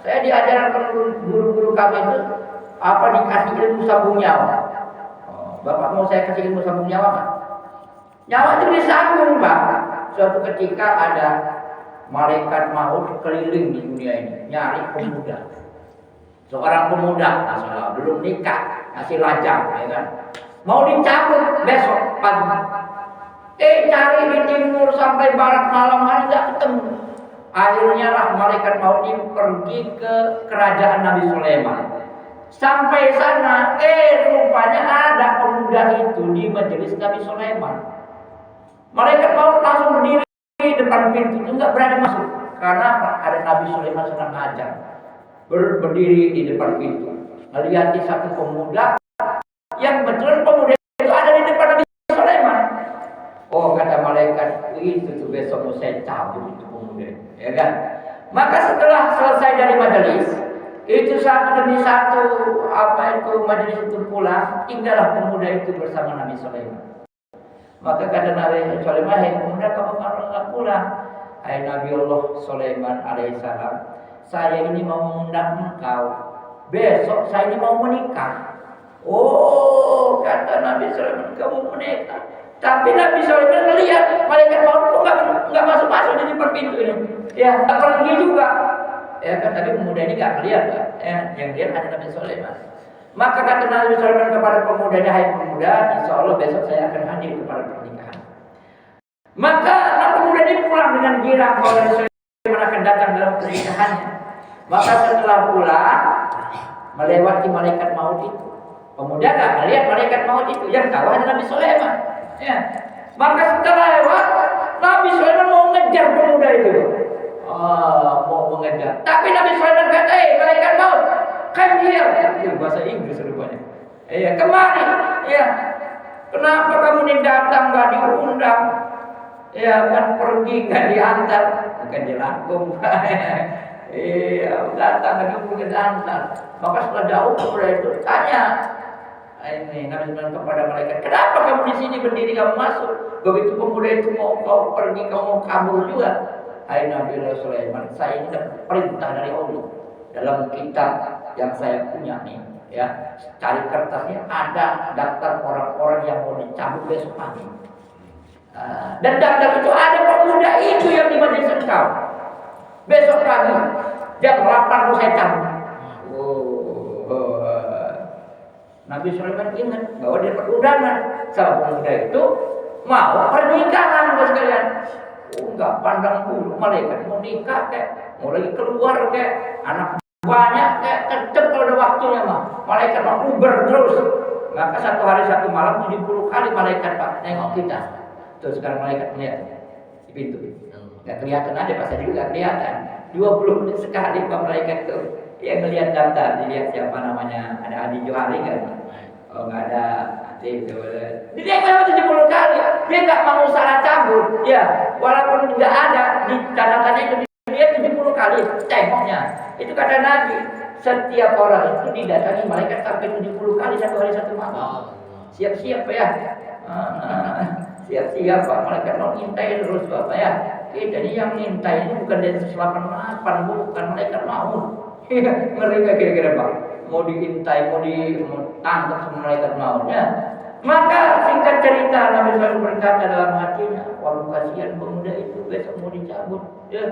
Saya diajarkan guru-guru kami itu apa dikasih ilmu sambung nyawa. Bapak mau saya kasih ilmu sambung nyawa nggak? Nyawa itu disambung, Pak. Suatu ketika ada malaikat maut keliling di dunia ini nyari pemuda. Seorang pemuda, nah, belum nikah, masih lajang, ya kan? Mau dicabut besok pagi. Cari di timur sampai barat malam hari nggak ketemu. Akhirnya lah malaikat maut ini pergi ke kerajaan Nabi Sulaiman. Sampai sana, rupanya ada pemuda itu di majelis Nabi Sulaiman. Malaikat maut langsung berdiri di depan pintu, itu nggak berani masuk. Karena ada Nabi Sulaiman sedang ngajar. Berdiri di depan pintu, melihat satu pemuda yang betul pemuda itu ada di depan Nabi Sulaiman. Oh, kata malaikat, itu tuh besok mau saya cabut itu pemuda, ya kan? Maka setelah selesai dari majelis, itu satu demi satu majelis itu pulang, tinggallah pemuda itu bersama Nabi Sulaiman. Maka kata Nabi Sulaiman, hai pemuda, kamu nggak pulang? Hai Nabi Allah Sulaiman alaihissalam, saya ini mau mengundang engkau. Besok saya ini mau menikah. Oh, kata Nabi Sulaiman, kamu menikah. Tapi Nabi Sulaiman melihat malaikat maut itu nggak masuk di depan pintu ini. Ya, tak pergi juga. Ya kan, tapi pemuda ini nggak melihat, yang lihat hanya Nabi Sulaiman. Maka kata Nabi Sulaiman kepada pemudanya, hai pemuda, insya Allah besok saya akan hadir kepada pernikahan. Maka pemuda ini pulang dengan girang bahwa Nabi Sulaiman akan datang dalam pernikahannya. Maka setelah pulang melewati malaikat maut itu, pemuda nggak melihat malaikat maut itu, yang tahu hanya Nabi Sulaiman. Ya. Maka setelah lewat, Nabi Sulaiman mau ngejar pemuda itu. Mau mengejar. Tapi Nabi Sulaiman kata, malaikat maut, come here. Itu bahasa Inggris rupanya. Kemari. Ya. Kenapa kamu ini datang nggak diundang? Ya kan, pergi nggak diantar, bukan dirangkum. Datang lagi mungkin antar. Maka setelah jauh pemuda itu tanya, ini Nabi Sulaiman kepada malaikat, kenapa kamu di sini berdiri, kamu masuk? Begitu pemuda itu mau kau pergi, kamu mau kabur juga. Hai Nabi Sulaiman, saya ini dapat perintah dari Allah dalam kitab yang saya punya nih, ya. Cari kertasnya, ada daftar orang-orang yang mau dicabut besok pagi. Dan daftar itu ada pemuda itu yang di majelis engkau. Besok pagi jam 8 mau saya cabut. Nabi Sulaiman ingat bahwa dia perundangan sama pemuda itu mau pernikahan, bos sekalian. Enggak pandang bulu, malaikat mau nikah kayak mau lagi keluar kayak anak banyak kayak kecep kalau ada waktunya mah. Malaikat mau uber terus. Maka satu hari satu malam 70 kali malaikat Pak nengok kita. Terus sekarang malaikat melihat di pintu. Nggak kelihatan ada, pas juga nggak kelihatan. 20 menit sekali Pak malaikat itu yang melihat daftar, dilihat siapa namanya, ada Adi Johari nggak? Oh nggak ada, itu. Dia memang 70 kali, dia nggak mau salah cabut, ya. Walaupun nggak ada di catatannya itu dia 70 kali tengoknya. Itu kata Nabi, setiap orang itu didatangi malaikat sampai 70 kali satu hari satu malam. Siap-siap ya. Siap-siap Pak, malaikat mau ngintai terus Bapak ya. Jadi yang ngintai ini bukan Densus 88, bukan malaikat maut. Mereka kira-kira Pak, mau diintai, mau ditangkap sama malaikat mautnya. Maka singkat cerita Nabi SAW berkata dalam hatinya, walau kasihan pemuda itu besok mau dicabut. Ya,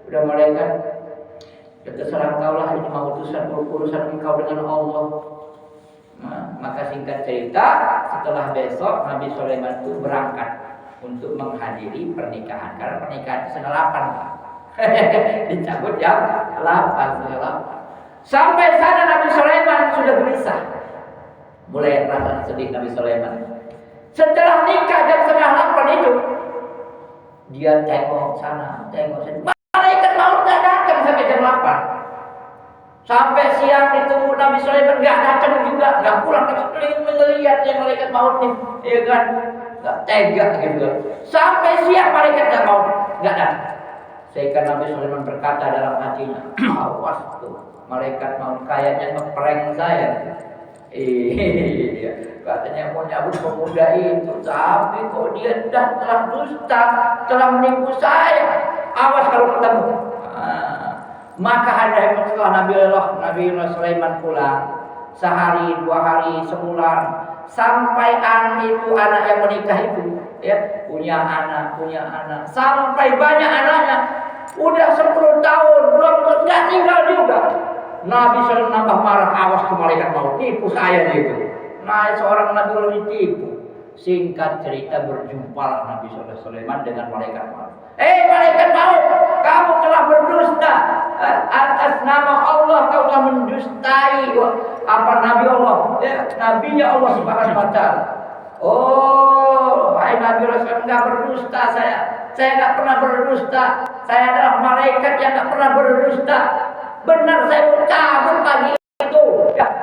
udah malaikat, terserah engkau lah, ini mau urusan engkau dengan Allah. Maka singkat cerita, setelah besok Nabi Sulaiman itu berangkat untuk menghadiri pernikahan. Karena pernikahan itu setengah 8 Pak. Dicabut jam 8, setengah 8. Sampai sana Nabi Sulaiman sudah gelisah. Mulai rasa sedih Nabi Sulaiman. Setelah nikah jam setengah 8 itu, dia tengok sana, tengok sini. Malaikat maut gak datang sampai jam 8. Sampai siang ditunggu Nabi Sulaiman gak datang juga, gak pulang, keliling melihat yang malaikat maut nih, ya kan? Gak tega gitu. Sampai siang malaikat gak mau, gak datang. Sehingga Nabi Sulaiman berkata dalam hatinya, awas tuh, malaikat maut kayaknya ngeprank saya. Iya, katanya mau nyabut pemuda itu, tapi kok dia telah dusta, telah menipu saya. Awas kalau ketemu. Maka ada setelah Nabi Sulaiman pulang, sehari, 2 hari, sebulan, sampai anak yang menikah itu, ya, punya anak, sampai banyak anaknya, udah 10 tahun, 20 nggak tinggal juga. Nabi selalu nambah marah, awas ke malaikat maut, tipu saya gitu. Nah, seorang Nabi lalu ditipu. Singkat cerita, berjumpalah Nabi Sulaiman dengan malaikat maut. Malaikat maut, kamu telah berdusta atas nama Allah, kau telah mendustai Nabi Allah, Nabi ya Allah Subhanahu wa Ta'ala. Oh, hai Nabi Rasul, enggak berdusta saya enggak pernah berdusta. Saya adalah malaikat yang enggak pernah berdusta. Benar, saya cabut pagi itu.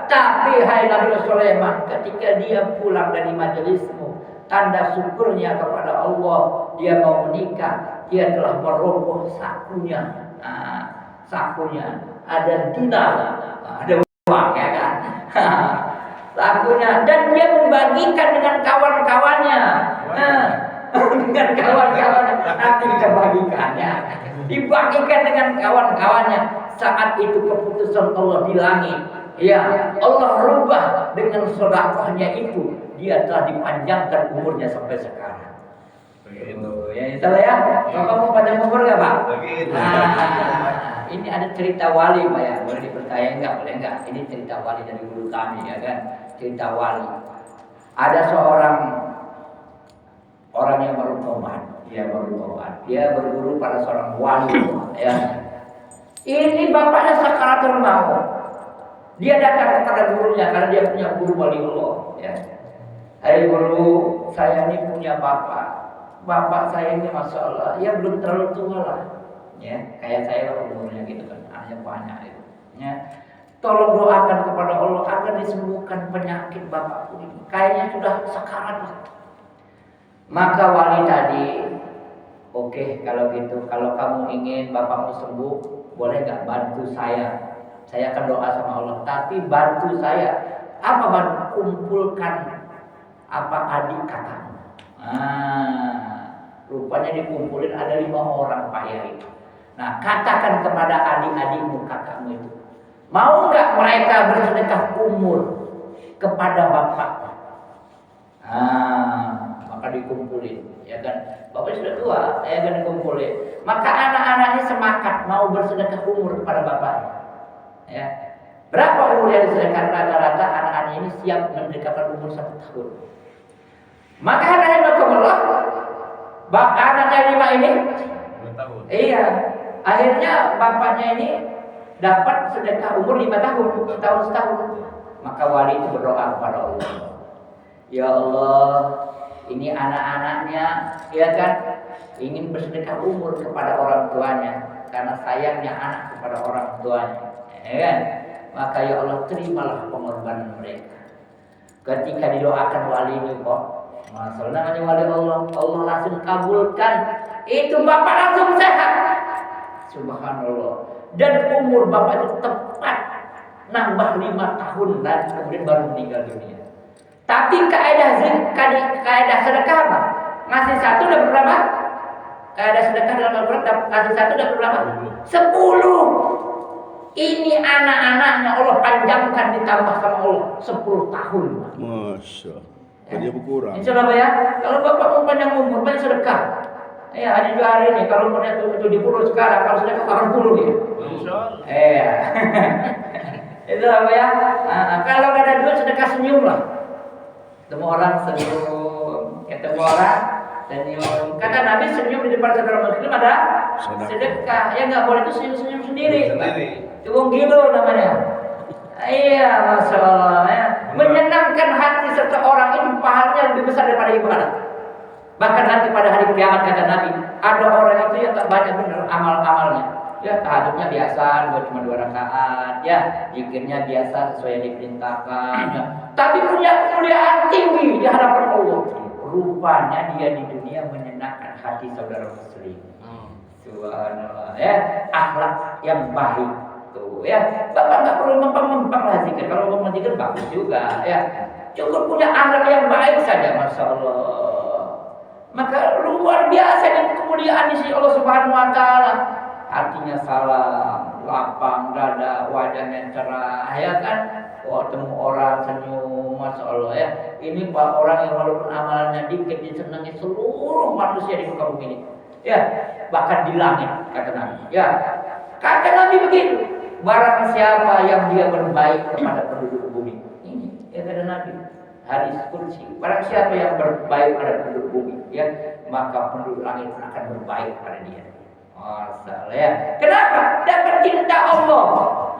Tapi hai Nabi Sulaiman, ketika dia pulang dari majelismu, tanda syukurnya kepada Allah, dia mau menikah, dia telah meroboh sakunya. Sakunya ada dinar, ada uang, ya kan? Sakunya, dan dia membagikan dengan kawan-kawannya. Dengan kawan-kawannya, nanti kita bagikannya. Dibagikan dengan kawan-kawannya. Saat itu keputusan Allah di langit. Ya, Allah rubah dengan sedekahnya itu, dia telah dipanjangkan umurnya sampai sekarang. Begitu. Ya, salah ya. Bapak mau panjang umur enggak, Pak? Begitu. Ini ada cerita wali, Pak ya. Boleh dipercaya enggak? Boleh enggak? Ini cerita wali dari guru kami, ya kan? Cerita wali. Ada seorang orang yang baru tobat. Dia berguru pada seorang wali, ya. Ini bapaknya sakaratul maut. Dia datang kepada gurunya karena dia punya guru wali Allah, ya. Hai guru, saya ini punya bapak. Bapak saya ini masya Allah, ya belum terlalu tua lah, ya kayak saya lah umurnya gitu kan, anaknya banyak itu. Ya, tolong doakan kepada Allah agar disembuhkan penyakit bapakku ini. Kayaknya sudah sekarat lah. Maka wali tadi, oke, kalau gitu, kalau kamu ingin bapakmu sembuh, boleh nggak bantu saya? Saya akan doa sama Allah, tapi bantu saya apa? Bantu kumpulkan adik kakakmu. Rupanya dikumpulin ada 5 orang Pak Yai. Nah, katakan kepada adik-adikmu, kakakmu itu, mau nggak mereka bersedekah umur kepada bapak? Maka dikumpulin, ya kan? Bapak sudah tua, saya akan dikumpulin. Maka anak-anaknya semangat mau bersedekah umur kepada bapaknya. Ya, berapa umur yang disedekahkan? Rata-rata anak-anak ini siap mendekatkan umur 1 tahun. Maka anak-anak anaknya 5 ini, 2 tahun. Iya, akhirnya bapaknya ini dapat sedekah umur 5 tahun, setahun. Maka wali itu berdoa kepada Allah, ya Allah, ini anak-anaknya, ya kan, ingin bersedekah umur kepada orang tuanya karena sayangnya anak kepada orang tuanya, ya kan? Maka ya Allah, terimalah pengorbanan mereka. Ketika didoakan wali ini kok, masalah namanya wali Allah, Allah langsung kabulkan. Itu bapak langsung sehat. Subhanallah. Dan umur bapak itu tepat nambah 5 tahun dan kemudian baru meninggal dunia. Tapi kaidah sedekah apa? Ngasih 1 dapat berapa? Kaidah sedekah dalam Al-Quran, ngasih 1 dapat berapa? 10. Ini anak-anaknya Allah panjangkan ditambah sama Allah 10 tahun. Masya Allah. Dia berkurang. Insya Allah ya. Kalau bapak mau panjang umur, banyak sedekah. Ya, ada juga hari ini. Kalau umurnya 70 sekarang, kalau sedekah 80 dia. Insya Allah. Itu apa ya? Kalau nggak ada duit, sedekah senyum lah. Ketemu orang senyum, senyum. Kata Nabi, senyum di depan saudara muslim ada sedekah. Ya nggak boleh itu senyum sendiri. Itu gilo namanya. Iya, masya Allah ya. Menyenangkan hati seseorang itu pahalanya lebih besar daripada ibadah. Bahkan nanti pada hari kiamat kata Nabi, ada orang itu yang tak banyak benar amal-amalnya. Ya, tahajudnya biasa, cuma 2 rakaat. Ya, zikirnya biasa sesuai yang diperintahkan. Ya. Tapi punya kemuliaan tinggi di hadapan Allah. Rupanya dia di dunia menyenangkan hati saudara muslim. Subhanallah ya, akhlak yang baik. Ya, bapak nggak perlu mempang-mempang lah zikir. Kalau mau zikir bagus juga, ya. Cukup punya akhlak yang baik saja, masya Allah. Maka luar biasa dan kemuliaan di sisi Allah Subhanahu Wa Taala. Hatinya salam, lapang dada, wajahnya cerah, ya kan? Wah, temu orang senyum, masya Allah ya. Ini orang yang walaupun amalannya dikit disenangi seluruh manusia di muka bumi ini. Ya, bahkan di langit kata Nabi. Ya, kata Nabi begitu. Barang siapa yang dia berbaik kepada penduduk bumi, ini ya kata Nabi. Hadis qudsi. Barang siapa yang berbaik pada penduduk bumi, ya, maka penduduk langit akan berbaik pada dia. Masalah ya. Kenapa? Dapat cinta Allah,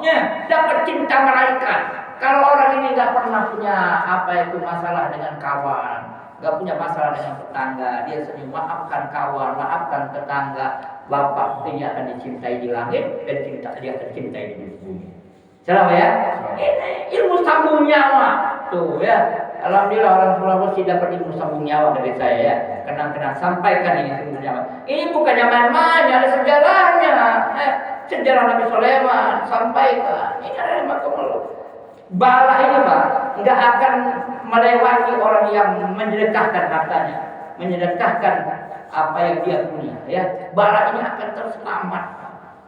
ya, dapat cinta malaikat. Kalau orang ini nggak pernah punya masalah dengan kawan, nggak punya masalah dengan tetangga, dia senyum, maafkan kawan, maafkan tetangga, bapak ini akan dicintai di langit dan dia akan dicintai di bumi. Salah ya? Ini ilmu sambung nyawa tuh ya. Alhamdulillah orang Sulawesi dapat ilmu sambung nyawa dari saya ya. Kenang-kenang sampaikan ini sambung nyawa. Ini bukannya main-main, ada sejarahnya. Sejarah Nabi Sulaiman sampaikan. Ini adalah makomolog. Bala ini Pak, nggak akan melewati orang yang menyedekahkan hartanya, menyedekahkan apa yang dia punya. Ya, bala ini akan terselamat.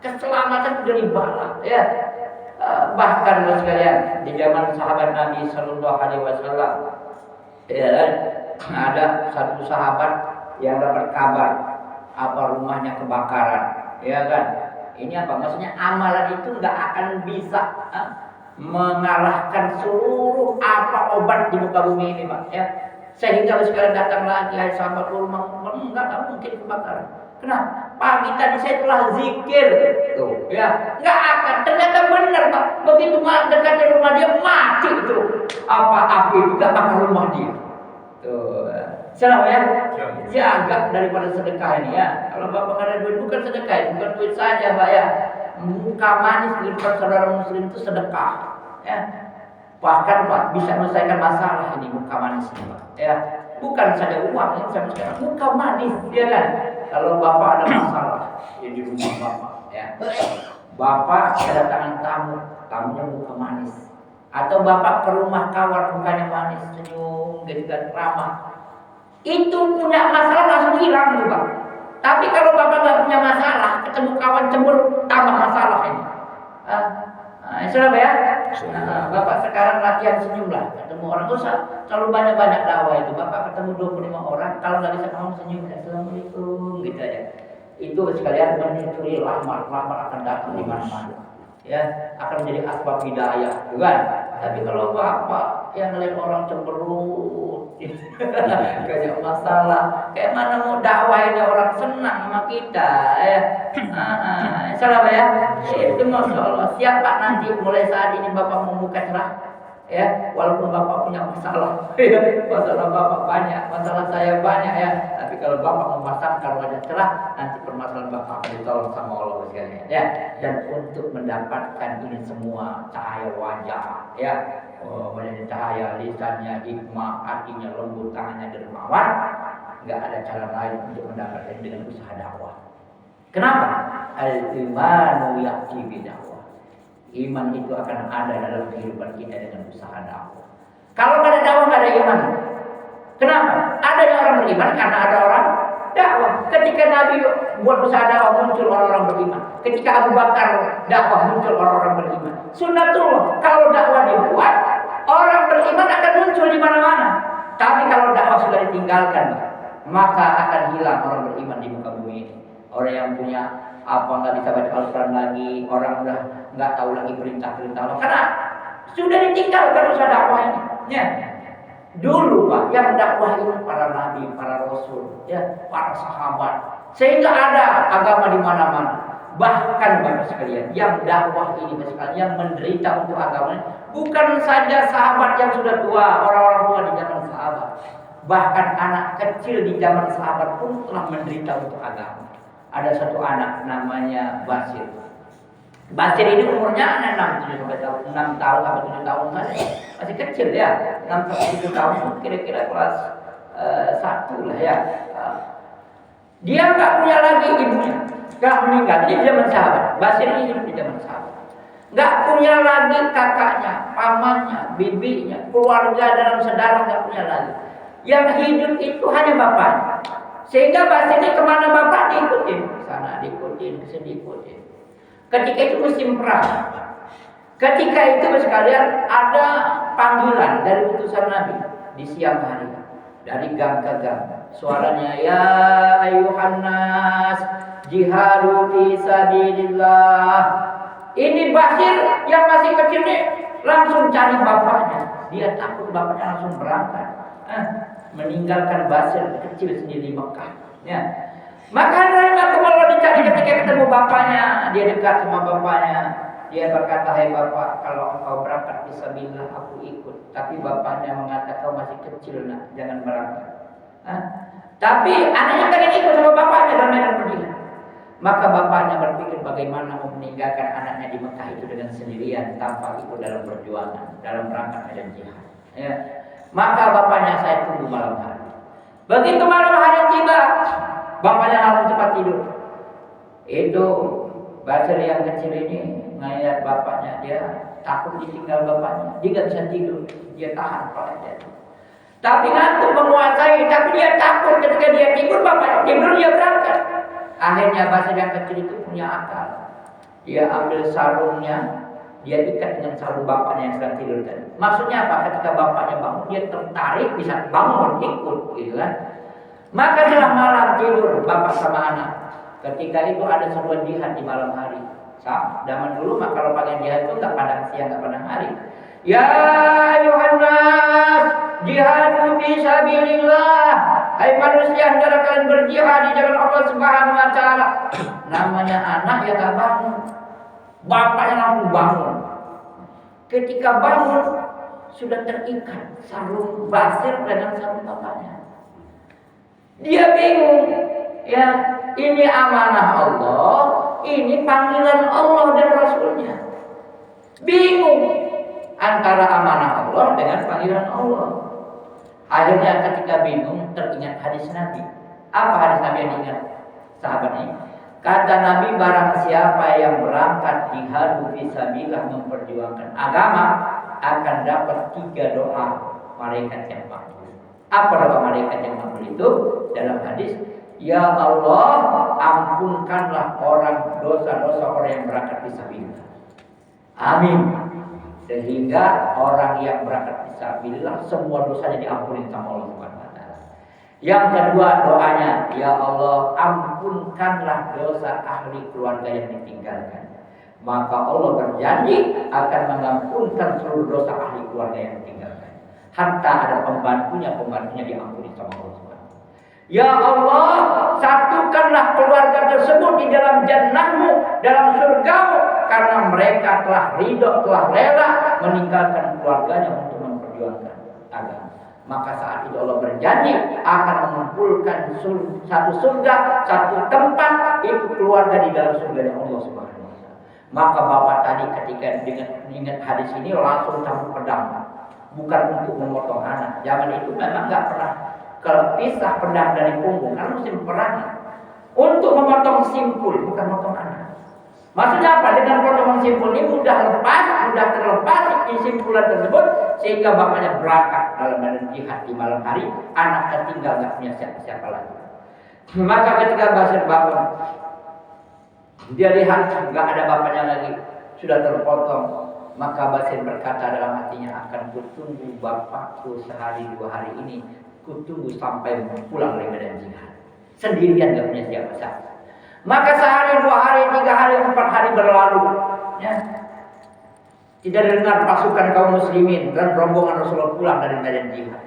Keselamatan dari bala. Ya. Bahkan sekalian di zaman sahabat Nabi Sallallahu Alaihi Wasallam, ya, ada satu sahabat yang dapat kabar rumahnya kebakaran, ya kan? Ini apa? Maksudnya amalan itu nggak akan bisa mengalahkan seluruh obat di muka bumi ini, Pak. Ya, sehingga sekalian datang lagi, hai sahabat rumah, nggak mungkin kebakaran. Kenapa? Pagi tadi saya telah zikir, tuh, ya, nggak akan. Ternyata benar Pak, begitu dekat rumah dia mati itu api itu nggak bakal rumah dia. Tuh, salah ya, jaga daripada sedekah ini ya. Kalau bapak nggak ada duit bukan sedekah, bukan duit saja Pak ya. Muka manis di depan saudara muslim itu sedekah, ya. Bahkan Pak bisa menyelesaikan masalah ini muka manis ini Pak, ya. Bukan saja uang ini sama sekali, muka manis, ya kan. Kalau bapak ada masalah ya di rumah bapak, ya, bapak kedatangan tamunya muka manis, atau bapak ke rumah kawan mukanya manis, senyum, gitu kan, ramah, itu punya masalah langsung hilang tuh Pak. Tapi kalau bapak nggak punya masalah, ketemu kawan cemburu, tambah masalah ini. Saudara ya, bapak sekarang latihan senyum lah, ketemu orang usah terlalu banyak dakwah itu. Bapak ketemu 25 orang, kalau nggak bisa kamu senyum, assalamualaikum, gitu aja. Itu sekalian menyusuri rahmat akan datang di mana-mana. Ya, akan menjadi asbab hidayah, bukan? Tapi kalau bapak yang ngeliat orang cemberut, banyak masalah, kayak mana mau dakwah ini orang senang sama kita, ya? Salah ya? Itu masya Allah. Siapa nanti mulai saat ini bapak mau buka cerah? Ya, walaupun bapak punya masalah, masalah bapak banyak, masalah saya banyak ya. Tapi kalau bapak memasangkan wajah cerah, nanti permasalahan bapak akan ditolong sama Allah sekalian. Ya, dan untuk mendapatkan ini semua cahaya wajah, ya, wajahnya cahaya, lisannya hikmah, hatinya lembut, tangannya dermawan, nggak ada cara lain untuk mendapatkan dengan usaha dakwah. Kenapa? Al-imanu yaqti bidakwah. Iman itu akan ada dalam kehidupan kita dengan usaha dakwah. Kalau nggak ada dakwah, nggak ada iman. Kenapa? Ada orang beriman karena ada orang dakwah. Ketika Nabi buat usaha dakwah, muncul orang-orang beriman. Ketika Abu Bakar dakwah, muncul orang-orang beriman. Sunnatullah, kalau dakwah dibuat, orang beriman akan muncul di mana-mana. Tapi kalau dakwah sudah ditinggalkan, maka akan hilang orang beriman di muka bumi ini. Orang yang punya nggak bisa baca Al-Quran lagi, orang udah nggak tahu lagi perintah-perintah Allah, karena sudah ditinggalkan usaha dakwah ini. Ya. Dulu Pak, yang dakwah ini para nabi, para rasul, ya, para sahabat, sehingga ada agama di mana-mana. Bahkan Bapak sekalian, yang dakwah ini sekalian, yang menderita untuk agama ini, bukan saja sahabat yang sudah tua, orang-orang tua di zaman sahabat, bahkan anak kecil di zaman sahabat pun telah menderita untuk agama. Ada satu anak namanya Basir. Basir ini umurnya 6 tahun sampai 7 tahun saja. Masih kecil ya. 6 sampai 7 tahun kira-kira kelas 1 lah ya. Dia nggak punya lagi ibunya. Nggak meninggal. Dia zaman sahabat. Basir ini hidup di zaman sahabat. Nggak punya lagi kakaknya, pamannya, bibinya, keluarga dalam saudara nggak punya lagi. Yang hidup itu hanya bapaknya. Sehingga Basir ini kemana bapak diikutin, ke sana diikutin, ke sini diikutin. Ketika itu musim perang. Ketika itu sekalian ada panggilan dari utusan Nabi di siang hari dari gang ke gang. Suaranya ya ayuhan nas jihadu fi sabilillah. Ini Basir yang masih kecil nih langsung cari bapaknya. Dia takut bapaknya langsung berangkat. Meninggalkan Basir kecil sendiri di Mekah. Ya. Maka rahimahkumullah dicari ketika ketemu bapaknya, dia dekat sama bapaknya. Dia berkata, "Hai bapak, kalau engkau berangkat fisabilillah aku ikut." Tapi bapaknya mengatakan, "Kau masih kecil nak, jangan berangkat." Tapi anaknya pengen ikut sama bapaknya dalam medan perjihad. Maka bapaknya berpikir bagaimana mau meninggalkan anaknya di Mekah itu dengan sendirian tanpa ikut dalam perjuangan, dalam berangkat medan jihad. Ya. Maka bapaknya saya tunggu malam hari. Begitu malam hari tiba, bapaknya langsung cepat tidur. Itu Basir yang kecil ini ngeliat bapaknya, dia takut ditinggal bapaknya. Dia gak bisa tidur, dia tahan kepalanya. Tapi ngantuk menguasai, tapi dia takut ketika dia tidur, bapaknya tidur, dia berangkat. Akhirnya Basir yang kecil itu punya akal. Dia ambil sarungnya, dia ikat dengan sarung bapaknya yang sedang tidur tadi. Maksudnya apa? Ketika bapaknya bangun, dia tertarik, bisa bangun, ikut, gitu kan. Maka setelah malam tidur bapak sama anak. Ketika itu ada seruan jihad di malam hari. Zaman dulu maka kalau pakai jihad itu nggak pandang siang, nggak pandang hari. Ya Yohanes, jihadu fi sabilillah. Hai manusia, hendaklah kalian berjihad di jalan Allah Subhanahu wa taala. Namanya anak yang nggak bangun. Bapaknya langsung bangun. Ketika bangun sudah terikat sarung Basir dengan sarung bapaknya. Dia bingung, ya ini amanah Allah, ini panggilan Allah dan Rasulnya. Bingung antara amanah Allah dengan panggilan Allah. Akhirnya ketika bingung teringat hadis Nabi. Apa hadis Nabi yang diingat sahabat ini? Kata Nabi, barang siapa yang berangkat jihad fisabilillah memperjuangkan agama akan dapat 3 doa malaikat yang makbul. Apa doa malaikat yang makbul itu? Dalam hadis, ya Allah, ampunkanlah orang dosa-dosa orang yang berangkat fisabilillah. Amin. Sehingga orang yang berangkat fisabilillah semua dosanya diampuni sama Allah Subhanahu wa taala. Yang kedua doanya, ya Allah, ampunkanlah dosa ahli keluarga yang ditinggalkan. Maka Allah berjanji akan mengampunkan seluruh dosa ahli keluarga yang ditinggalkan. Hatta ada pembantunya diampuni sama Allah. Ya Allah, satukanlah keluarga tersebut di dalam jannahmu, dalam surgamu, karena mereka telah ridho, telah rela meninggalkan keluarganya untuk memperjuangkan agama. Maka saat itu Allah berjanji akan mengumpulkan satu surga, satu tempat, itu keluarga di dalam surganya Allah Subhanahu wa taala. Maka bapak tadi ketika ingat hadis ini langsung cabut pedang, bukan untuk memotong anak. Zaman itu memang nggak pernah kalau pisah pedang dari punggung, karena musim perang. Untuk memotong simpul, bukan memotong anak. Maksudnya apa? Dengan potongan simpul ini mudah terlepas simpulan tersebut, sehingga bapaknya berangkat dalam medan jihad di malam hari, anaknya tinggal nggak punya siapa-siapa lagi. Maka ketika Basir bangun, dia lihat nggak ada bapaknya lagi, sudah terpotong. Maka Basir berkata dalam hatinya, akan kutunggu bapakku sehari 2 hari ini. Kutunggu sampai pulang dari medan jihad. Sendirian gak punya siapa-siapa. Maka sehari, 2 hari, 3 hari, 4 hari berlalu. Ya. Tidak dengar pasukan kaum muslimin dan rombongan Rasulullah pulang dari medan jihad.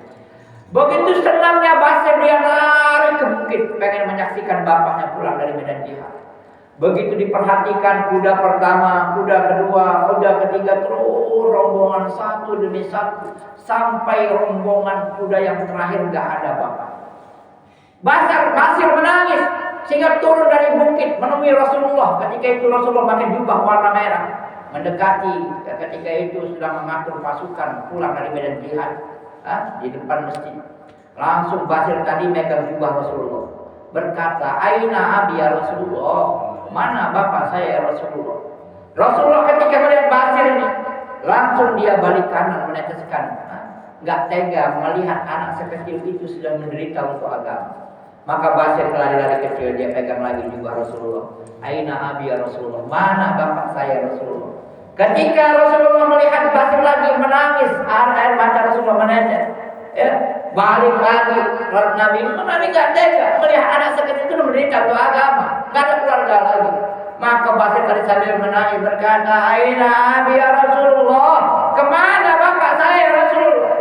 Begitu senangnya Basir, dia lari ke bukit pengen menyaksikan bapaknya pulang dari medan jihad. Begitu diperhatikan kuda pertama, kuda kedua, kuda ketiga, terus rombongan satu demi satu sampai rombongan kuda yang terakhir gak ada bapak. Basir menangis sehingga turun dari bukit menemui Rasulullah. Ketika itu Rasulullah pakai jubah warna merah, mendekati ketika itu sedang mengatur pasukan pulang dari medan jihad di depan masjid. Langsung Basir tadi megang jubah Rasulullah, berkata, "Aina abi ya Rasulullah?" Mana bapak saya ya Rasulullah? Rasulullah ketika melihat Basir ini, langsung dia balik kanan meneteskan. Gak tega melihat anak sekecil itu sudah menderita untuk agama. Maka Basir lari-lari kecil, dia pegang lagi juga Rasulullah. Aina abi ya Rasulullah, mana bapak saya Rasulullah. Ketika Rasulullah melihat Basir lagi menangis, air mata Rasulullah menetes. Ya, balik lagi Nabi nggak tega melihat anak sekecil itu menderita untuk agama, nggak ada keluarga lagi. Maka Basir tadi sambil menangis berkata, Aina abi ya Rasulullah, kemana bapak saya Rasulullah.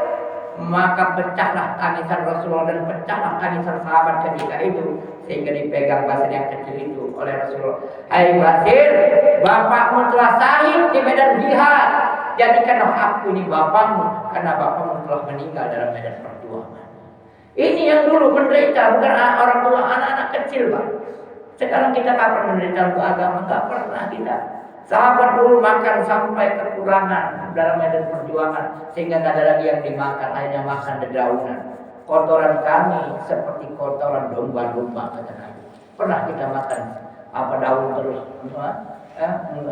Maka pecahlah tangisan Rasulullah dan pecahlah tangisan sahabat ketika itu, sehingga dipegang Basir yang kecil itu oleh Rasulullah. Hai Basir, bapakmu telah syahid di medan jihad. Jadikanlah aku ini bapakmu, karena bapakmu telah meninggal dalam medan perjuangan. Ini yang dulu menderita, bukan orang tua, anak-anak kecil, Pak. Sekarang kita kapan menderita untuk agama? Enggak pernah kita. Sahabat dulu makan sampai kekurangan dalam medan perjuangan, sehingga tidak ada lagi yang dimakan, hanya makan dedaunan. Kotoran kami seperti kotoran domba-domba, kata Nabi. Pernah kita makan apa daun terus,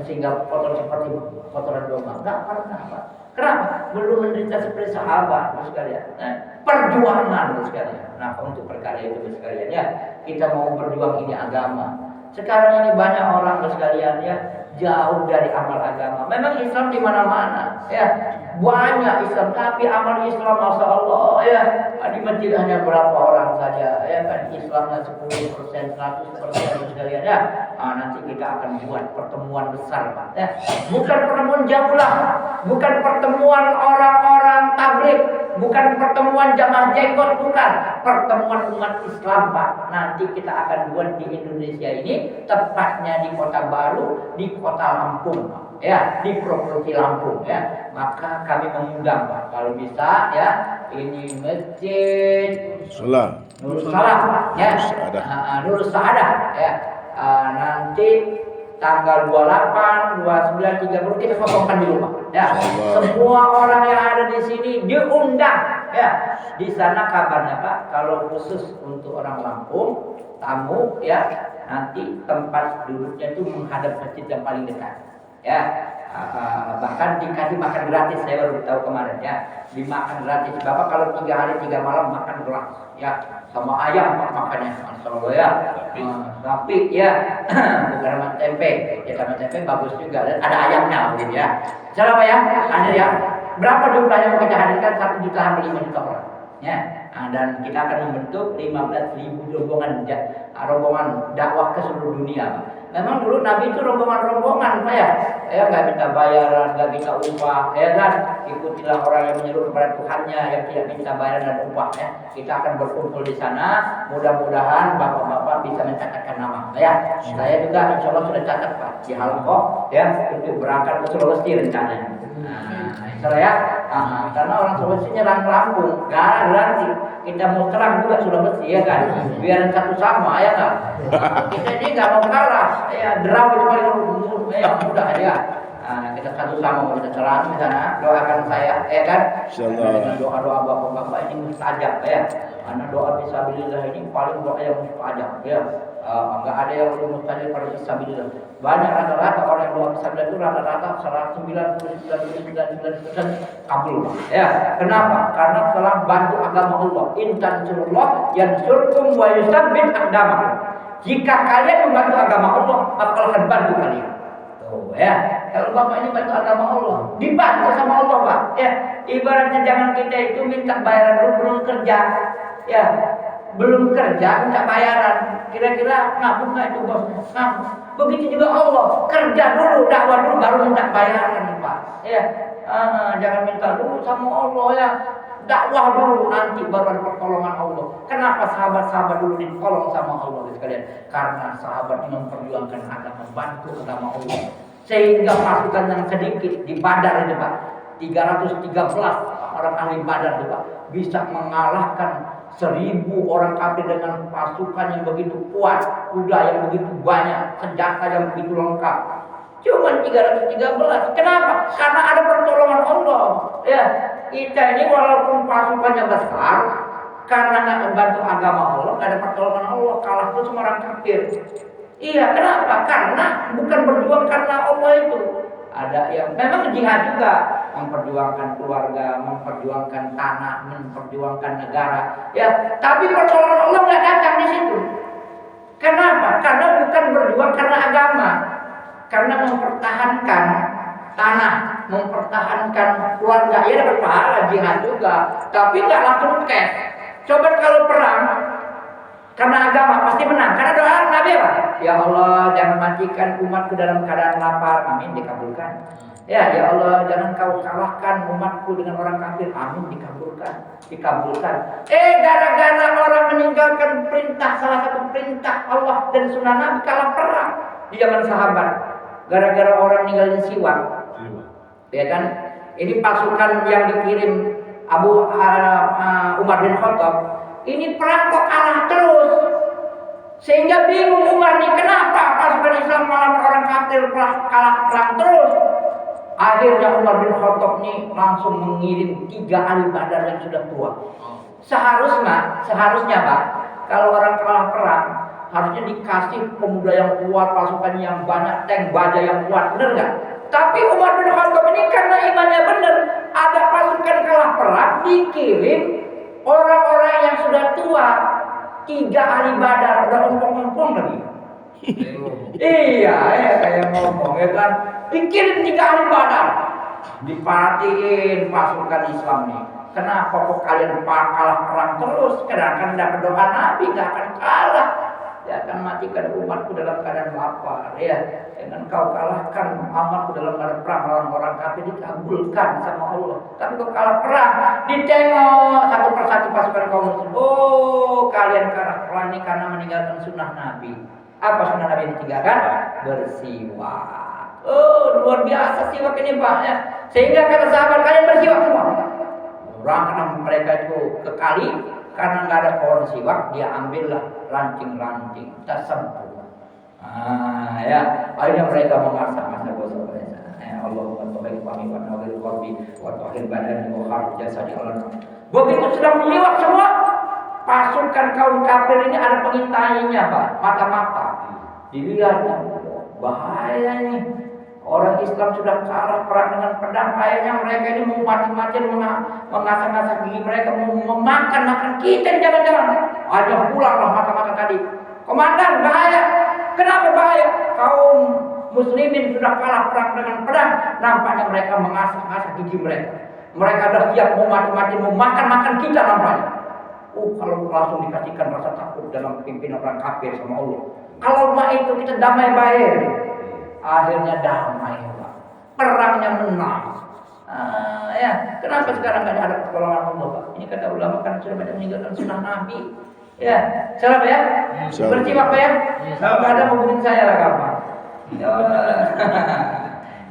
sehingga kotor seperti kotoran domba? Enggak pernah, Pak. Kenapa? Belum menderita seperti sahabat, sekalian. Perjuangan, sekalian. Nah, untuk perkara itu, sekalian, ya, kita mau berjuang ini agama. Sekarang ini banyak orang, sekalian, ya, jauh dari amal agama. Memang Islam di mana-mana, ya, banyak Islam, tapi amal Islam, masya Allah, ya, di masjid hanya berapa orang saja, ya kan, Islamnya 10%, 100%, sekalian, ya. Nanti kita akan buat pertemuan besar, Pak, ya. Bukan pertemuan jaulah, bukan pertemuan orang-orang tabligh, bukan pertemuan jamaah jenggot, bukan pertemuan umat Islam, Pak. Nanti kita akan buat di Indonesia ini, tepatnya di Kota Baru, di Kota Lampung, ya, di Provinsi Lampung, ya. Maka kami mengundang, Pak, kalau bisa, ya, ini masjid Nurul Salah, ya, Nurul Saadah, ya. Nanti tanggal 28, 29, 30 kita potongkan di rumah, ya. Semua orang yang ada di sini diundang, ya. Di sana kabarnya, Pak, kalau khusus untuk orang Lampung, tamu, ya, nanti tempat duduknya itu menghadap masjid yang paling dekat, ya. Bahkan dikasih makan gratis, saya baru tahu kemarin, ya, dimakan gratis. Bapak kalau 3 hari 3 malam makan gratis, ya, sama ayam makannya, masya Allah, ya. Tapi, ya, bukan sama tempe, ya, sama tempe bagus juga, dan ada ayamnya, begitu, ya. Siapa, ya, ada, ya. Berapa jumlahnya mau kita hadirkan? 1 juta sampai 5 juta orang, ya. Dan kita akan membentuk 15.000 rombongan dakwah ke seluruh dunia. Memang dulu Nabi itu rombongan-rombongan, Pak, ya, nggak minta bayaran, nggak minta upah, ya kan? Ikutilah orang yang menyeru kepada Tuhannya yang tidak minta bayaran dan upah, ya. Kita akan berkumpul di sana. Mudah-mudahan bapak-bapak bisa mencatatkan nama, ya. Saya juga insya Allah sudah catat, Pak, di Halko, ya, untuk berangkat ke Sulawesi rencananya. Ya, karena orang Sulawesi nyerang Lampung, berarti kita mau serang juga Sulawesi, ya kan? Biar satu sama, ya kan? Kita ini nggak mau kalah, ya, draw itu paling mudah, ya. Kita satu sama mau kita serang di sana. Doakan saya, ya kan? Dengan doa-doa bapak-bapak ini mustajab, ya. Karena doa fisabilillah ini paling doa yang mustajab, ya. Enggak ada yang lebih mustajab pada fisabilillah. Banyak rata-rata orang yang doa fisabilillah itu rata-rata 99,99% kabul, ya. Kenapa? Karena telah bantu agama Allah. In tansurullah yansurkum wa yusabbit aqdamakum. Jika kalian membantu agama Allah, maka Allah akan bantu kalian. Tuh, ya. Kalau Bapak ini bantu agama Allah, dibantu sama Allah, Pak. Ya, ibaratnya jangan kita itu minta bayaran belum kerja, ya, belum kerja minta bayaran. Kira-kira ngapung nggak itu, bos? Ngapung. Begitu juga Allah, kerja dulu, dakwah dulu, baru minta bayaran, Pak. Ya, jangan minta dulu sama Allah, ya. Dakwah dulu, nanti baru ada pertolongan Allah. Kenapa sahabat-sahabat dulu ditolong sama Allah, sekalian? Karena sahabat ini memperjuangkan agama, bantu agama Allah. Sehingga pasukan yang sedikit di Badar itu, Pak, 313 orang ahli Badar itu, Pak, bisa mengalahkan 1.000 orang kafir dengan pasukan yang begitu kuat, kuda yang begitu banyak, senjata yang begitu lengkap. Cuma 313. Kenapa? Karena ada pertolongan Allah. Ya, kita ini walaupun pasukannya besar, karena nggak membantu agama Allah, nggak ada pertolongan Allah, kalah tuh sama orang kafir. Iya, kenapa? Karena bukan berjuang karena Allah itu. Ada yang memang jihad juga, memperjuangkan keluarga, memperjuangkan tanah, memperjuangkan negara. Ya, tapi pertolongan Allah nggak datang di situ. Kenapa? Karena bukan berjuang karena agama, karena mempertahankan tanah, mempertahankan keluarga. Ya dapat pahala jihad juga, tapi nggak langsung cash. Coba kalau perang karena agama pasti menang. Karena doa Nabi apa? Ya Allah, jangan matikan umatku dalam keadaan lapar. Amin, dikabulkan. Ya Allah, jangan kau kalahkan umatku dengan orang kafir. Amin, dikabulkan. Gara-gara orang meninggalkan perintah, salah satu perintah Allah dan sunnah Nabi, kalah perang di zaman sahabat. Gara-gara orang ninggalin siwak. Ya kan? Ini pasukan yang dikirim Umar bin Khattab. Ini perang kok kalah terus, sehingga bingung Umar nih, kenapa pasukan Islam malam orang kafir kalah perang terus. Akhirnya Umar bin Khattab nih langsung mengirim 3 ahli badar yang sudah tua. Seharusnya Pak, kalau orang kalah perang harusnya dikasih pemuda yang kuat, pasukan yang banyak, tank baja yang kuat, bener nggak? Tapi Umar bin Khattab ini karena imannya bener, ada pasukan kalah perang dikirim orang-orang yang sudah tua, 3 ahli badar, udah ompong-ompong lagi. Iya, kayak ngomong ya kan. Bikin 3 ahli badar, diperhatiin pasukan Islam nih. Kenapa kok kalian kalah perang terus? Karena akan dapat doa Nabi, nggak akan kalah. Dia akan matikan umatku dalam keadaan lapar. Ya, dengan kau kalahkan umatku dalam keadaan perang lawan orang kafir, dikabulkan sama Allah. Tapi kau kalah perang, ditengok satu persatu pasukan kaum muslim. Oh, kalian kalah perang ini karena meninggalkan sunnah Nabi. Apa sunnah Nabi yang ditinggalkan? Bersiwak. Oh, luar biasa siwak ini Pak ya. Sehingga kata sahabat, kalian bersiwak semua. Orang karena mereka itu ke kali, karena nggak ada pohon siwak, dia ambillah ranting-ranting, tasabbuh. Ya, akhirnya mereka memasak-masak dosa-dosa. Ya Allah, tauhid kami wa nawil qalbi wa tahir badani wa kharj jasadi Allah. Begitu sudah menyiwak semua, pasukan kaum kafir ini ada pengintainya Pak, mata-mata. Dilihatnya, bahaya nih. Orang Islam sudah kalah perang dengan pedang, kayaknya mereka ini mau mati-matian mengasah-ngasah gigi mereka, mau memakan kita, jangan-jangan. Ada pulanglah mata-mata tadi. Komandan, bahaya. Kenapa bahaya? Kaum muslimin sudah kalah perang dengan pedang, nampaknya mereka mengasah-ngasah gigi mereka. Mereka sudah siap mau mati-matian, mau makan kita nampaknya. Kalau langsung dikasihkan rasa takut dalam pimpinan orang kafir sama Allah. Kalau itu kita damai baik. Akhirnya damai Pak. Perangnya menang. Ya, kenapa sekarang nggak ada pertolongan Allah Pak? Ini kata ulama kan sudah banyak meninggalkan sunnah Nabi. Ya, salah Pak ya? Bersiwak Pak ya? Nggak ada hubungin saya lah kapan.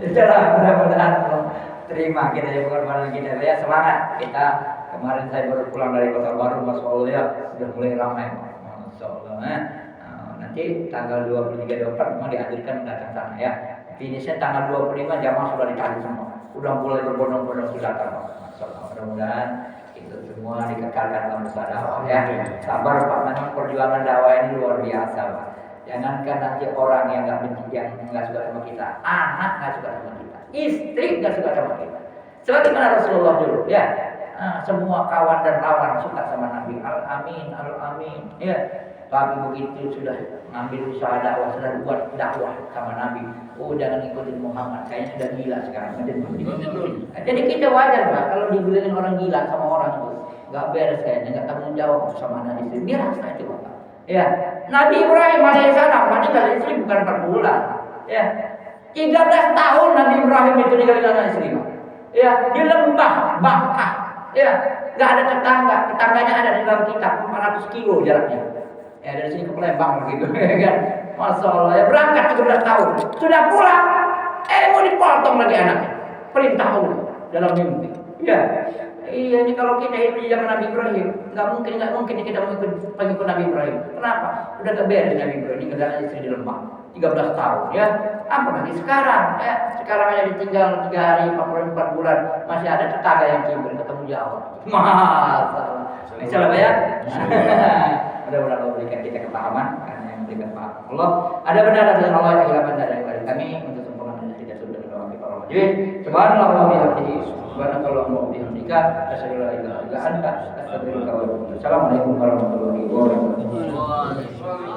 Itulah mudah-mudahan Allah terima kita ya pengorbanan kita ya, semangat kita. Kemarin saya baru pulang dari Kota Baru, Masya Allah ya, sudah mulai ramai Masya Allah. Nanti tanggal 23-24 memang dihadirkan datang sana ya. Finishnya tanggal 25 jamaah sudah ditarik semua. Udah mulai berbondong-bondong sudah datang. Mudah-mudahan itu semua dikekalkan dalam usaha dakwah ya. Sabar Pak, memang perjuangan dakwah ini luar biasa Pak. Jangankan nanti orang yang nggak suka sama kita, anak nggak suka sama kita, istri nggak suka sama kita. Sebagaimana Rasulullah dulu ya. Semua kawan dan lawan suka sama Nabi. Al-Amin, Al-Amin. Ya. Tapi begitu sudah ngambil usaha dakwah, sudah buat dakwah sama Nabi. Oh, jangan ikutin Muhammad, kayaknya sudah gila sekarang. Jadi kita wajar Pak, kalau dibilangin orang gila sama orang itu nggak beres kayaknya, nggak tanggung jawab sama anak istri. Biasa itu Pak. Ya, Nabi Ibrahim alaihissalam meninggal istri bukan 4 bulan. Ya, 13 tahun Nabi Ibrahim itu ninggalin anak istri Pak. Ya, di lembah Bakkah. Ya, nggak ada tetangganya ada di dalam kitab 400 kilo jaraknya. Ya dari sini ke Palembang begitu kan. Masya Allah ya, berangkat 13 tahun. Sudah pulang, mau dipotong lagi anaknya. Perintah Allah dalam mimpi. Ya. Iya, ini kalau kita hidup di zaman Nabi Ibrahim, nggak mungkin kita mengikut Nabi Ibrahim. Kenapa? Udah keberes Nabi Ibrahim ini keadaan istri di lembah 13 tahun ya. Apalagi sekarang ya. Sekarang hanya ditinggal 3 hari 44 bulan masih ada tetangga yang kibir ketemu jawab. Masalah. Insyaallah ya. Mudah-mudahan Allah berikan kita kepahaman karena yang berikan paham Allah. Ada benar dari Allah yang hilangkan dari kami untuk sempurna dan tidak sudah doa kita. Jadi subhanallah wa bihamdihi subhanakallahumma wa bihamdika asyhadu an la ilaha illa anta astaghfiruka wa atubu ilaik. Assalamualaikum warahmatullahi wabarakatuh.